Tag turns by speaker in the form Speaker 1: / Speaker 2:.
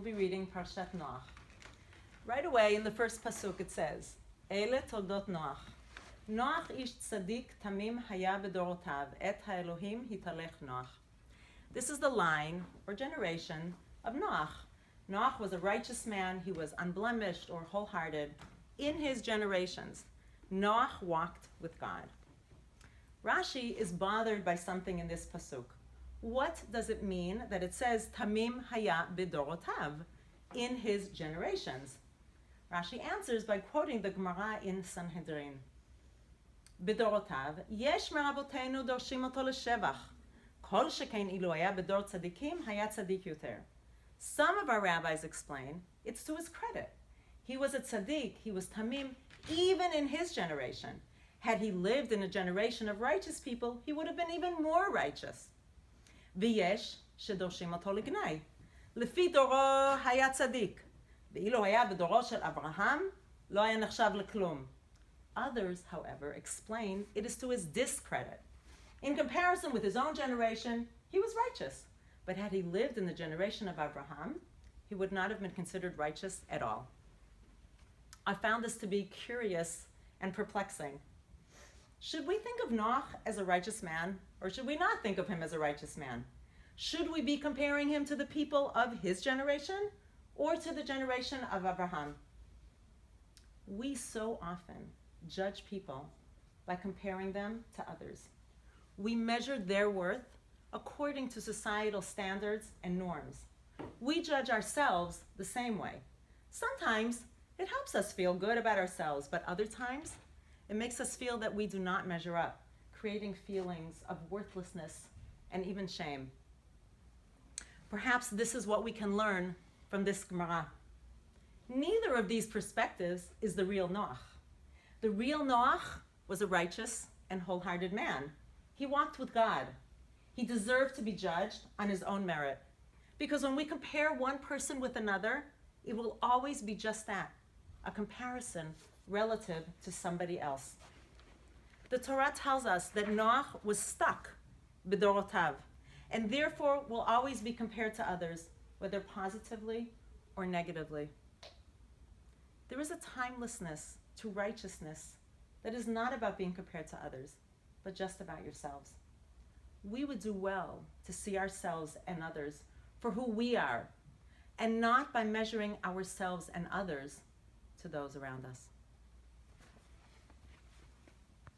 Speaker 1: we'll be reading Parshat Noach. Right away in the first pasuk it says, Ele toldot Noach. Noach ish tzadik tamim haya bedorotav, et ha'elohim hitalech Noach. This is the line or generation of Noach. Noach was a righteous man. He was unblemished or wholehearted. In his generations, Noach walked with God. Rashi is bothered by something in this pasuk. What does it mean that it says Tamim haya bedorotav, in his generations? Rashi answers by quoting the Gemara in Sanhedrin. Bedorotav, yesh merabotenu dorshim oto leshevach. Kol shekain ilu haya bedor tzadikim haya tzadik yoter. Some of our rabbis explain it's to his credit. He was a tzaddik, he was tamim, even in his generation. Had he lived in a generation of righteous people, he would have been even more righteous. V'yesh shedorshim oto lignai. Lefi doro haya tzaddik. Ve'ilo haya bedoro shel Avraham, lo haya nechshav leklum. Others, however, explain it is to his discredit. In comparison with his own generation, he was righteous. But had he lived in the generation of Abraham, he would not have been considered righteous at all. I found this to be curious and perplexing. Should we think of Noach as a righteous man, or should we not think of him as a righteous man? Should we be comparing him to the people of his generation, or to the generation of Abraham? We so often judge people by comparing them to others. We measure their worth according to societal standards and norms. We judge ourselves the same way. Sometimes it helps us feel good about ourselves, but other times it makes us feel that we do not measure up, creating feelings of worthlessness and even shame. Perhaps this is what we can learn from this Gemara. Neither of these perspectives is the real Noach. The real Noach was a righteous and wholehearted man. He walked with God. He deserved to be judged on his own merit. Because when we compare one person with another, it will always be just that, a comparison relative to somebody else. The Torah tells us that Noach was stuck bedorotav, and therefore will always be compared to others, whether positively or negatively. There is a timelessness to righteousness that is not about being compared to others, but just about yourselves. We would do well to see ourselves and others for who we are, and not by measuring ourselves and others to those around us.